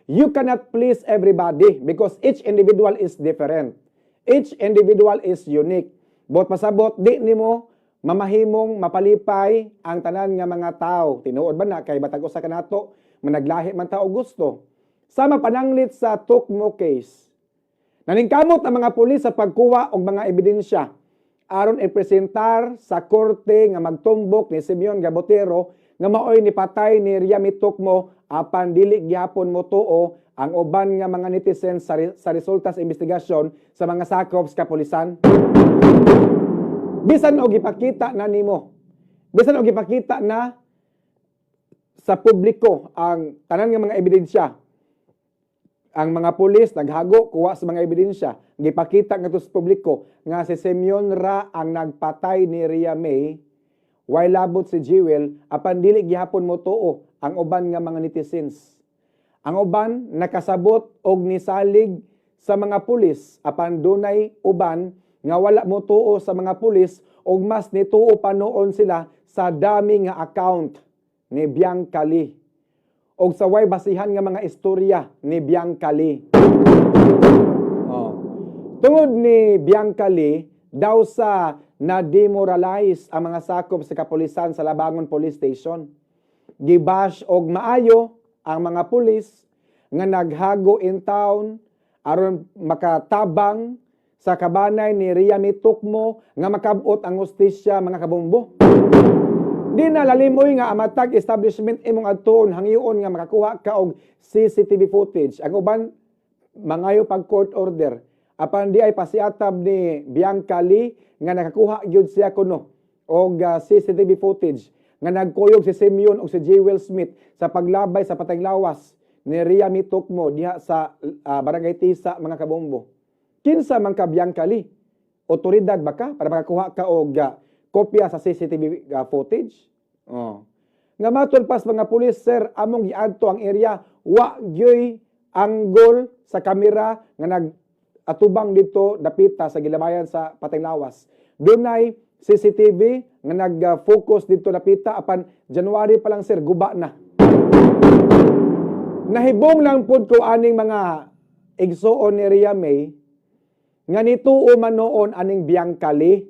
You cannot please everybody because each individual is different. Each individual is unique. Bot pasabot, di nimo mamahimong mapalipay ang tanan nga mga tao. Tinuod ba na kay batag usa kanato managlahi man ta og gusto. Sama pananglit sa Tukmo case. Naningkamot ang mga pulis sa pagkuha og mga ebidensya aron ipresentar sa korte nga magtumbok ni Simeon Gabotero nga maoy ni patay ni Riami Tukmo apan dili gyapon mo tuo ang uban nga mga netizens sa resulta sa investigasyon sa mga sakop sa kapulisan. Bisan og ipakita na nimo. Bisan og ipakita na sa publiko ang tanan nga mga ebidensya. Ang mga pulis naghago kuha sa mga ebidensya, gipakita ngadto sa publiko nga si Simeon ra ang nagpatay ni Ria May, while labot si Jewel apan dili gihapon mo tuo ang uban nga mga netizens. Ang uban nakasabot og nisalig sa mga pulis apan dunay uban nga wala mo tuo sa mga pulis og mas nituo pa noon sila sa dami nga account ni Bianca Lee og sa way basihan nga mga istorya ni Bianca Lee. Tungod ni Bianca Lee daw sa na-demoralize ang mga sakop sa kapulisan sa Labangon Police Station. Gibash og maayo ang mga pulis nga naghago in town aron makatabang sa kabanay ni Riami Tukmo nga makabot ang hustisya mga kabombo. Di na lalimoy nga amatag establishment imong adtuon hangyoon nga makakuha ka og CCTV footage. Ang uban mangayo pag court order apan di ay pasiatab ni Bianca Lee nga nakakuha gyud siya kuno og CCTV footage nga nagkuyog si Simeon ug si Jewel Smith sa paglabay sa patayng lawas ni Riami Tukmo diha sa Barangay Tisa mga kabombo. Kinsa man ka Bianca Lee? Otoridad ba ka para makakuha ka og kopya sa CCTV footage? Nga matulpas mga pulis, sir, among giadto ang area, wa gyoy angle sa kamera nga nag-atubang dito dapita sa gilabayan sa patayng lawas. Dunay CCTV nga nag-focus dito dapita apan January pa lang, sir, guba na. Nahibong lang pud ko aning mga igsuon ni Ria May nga nituo man noon aning Bianca Lee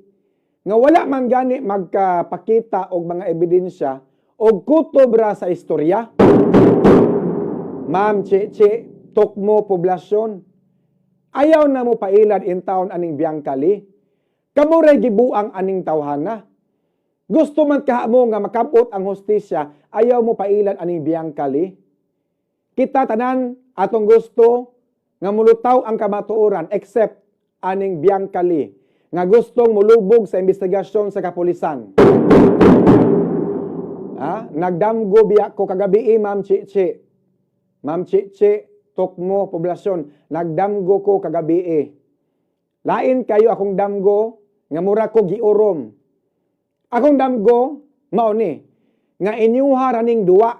nga wala man gani magkapakita og mga ebidensya og kutob ra sa istorya. Ma'am Chichi Tukmo poblasyon, ayaw na mo pailad in town aning Bianca Lee. Kamuray gibuang aning tawhana. Gusto man kahamo nga makabot ang hustisya, ayaw mo pailad aning Bianca Lee. Kita tanan atong gusto nga mulutaw ang kamatuoran except aning Bianca Lee nga gustong mulubog sa investigasyon sa kapulisan. Nagdamgo biya ko kagabi, Ma'am Chichi. Ma'am Chichi Tukmo poblasyon, nagdamgo ko kagabi. Lain kayo akong damgo nga mura ko giurom. Akong damgo mao ni nga inyuha raning duwa.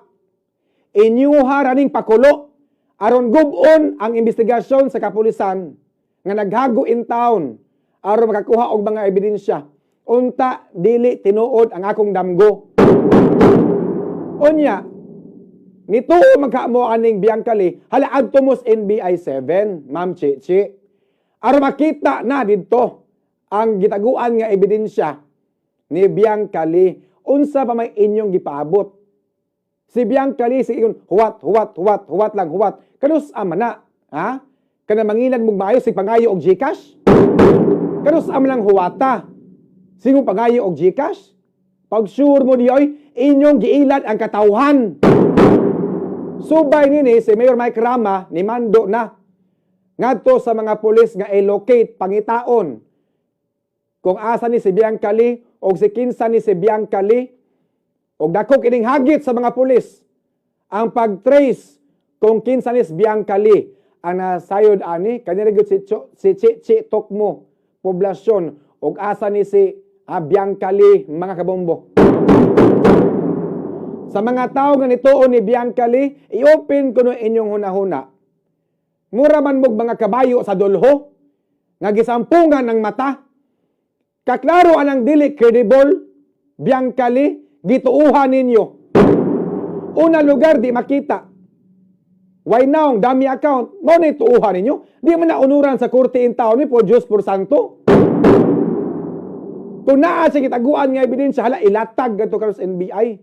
Inyuha raning pakulo aron gubon ang investigasyon sa kapulisan nga naghago in town aron makakuha og mga ebidensya. Unta dili tinuod ang akong damgo. Unya, nituo magkaamo aning Bianca Lee, hala adtumos NBI 7, Ma'am Chichi. Aron makita na didto ang gitaguan nga ebidensya ni Bianca Lee. Unsa pa may inyong gipaabot? Si Bianca Lee sigon huwat lang huwat. Kanus amana, ha? Kana mangilan mong maayo si pangayo og GCash? Kanus am lang huwata. Sino pangayo og GCash? Pag sure mo diyoy, inyong giilad ang katawhan. Subay nini si Mayor Mike Rama ni mando na ngadto sa mga pulis nga i-locate pangitaon kung asa ni si Bianca Lee o si kinsa ni si Bianca Lee o dako kining hagit sa mga pulis ang pag-trace kung kinsa ni si Bianca Lee ang nasayod ani kanirigod si Chichi Tukmo poblasyon o asa ni si Bianca Lee mga kabombo. Sa mga tao nga nituo ni Bianca Lee, i-open ko no inyong hunahuna. Mura man mog mga kabayo sa dulho, nga gisampungan ng mata. Kaklaro anang dili credible, Bianca Lee, gituuhan ninyo. Una lugar di makita. Why now? Dami account. Mo na ituuhan ninyo. Di man naunuran sa korte in town ni po, Diyos por santo. Kung naa siya kitaguan nga ebidensya, hala, ilatag gato karon sa NBI.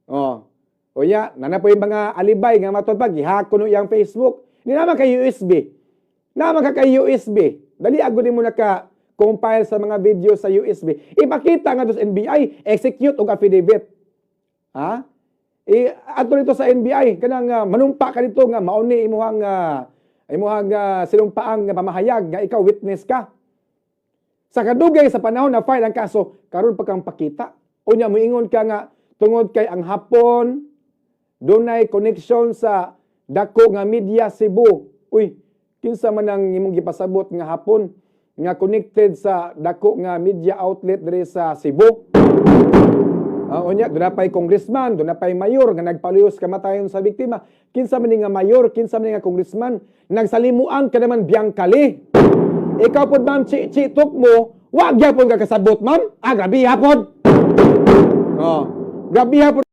Oh. O ya, nana po yung mga alibay nga matupag, ihak ko no iyang Facebook. Di naman kay USB. Naman ka kay USB. Dali agad mo naka-compile sa mga video sa USB. Ipakita nga sa NBI, execute og affidavit. Ha? Ato nito sa NBI, kanang manumpa ka dito nga mauni imuhang sinumpaang pamahayag nga ikaw witness ka. Sa kadugay sa panahon na file ang kaso, karon pa kang pakita. Unya moingon ka nga tungod kay ang Hapon dunay connection sa dako nga media Cebu. Uy, kinsa man ang imong gipasabot nga Hapon nga connected sa dako nga media outlet diri sa Cebu? Unya, doon na pa'y congressman, doon na pa'y mayor nga nagpaluyos kamatayon sa biktima. Kinsa man nga mayor, kinsa man nga congressman, nagsalimuan ka naman biyangkali. Ikaw po, ma'am, chitok mo, wag yapon ka kasabot, ma'am. Grabe hapon. Grabe hapon.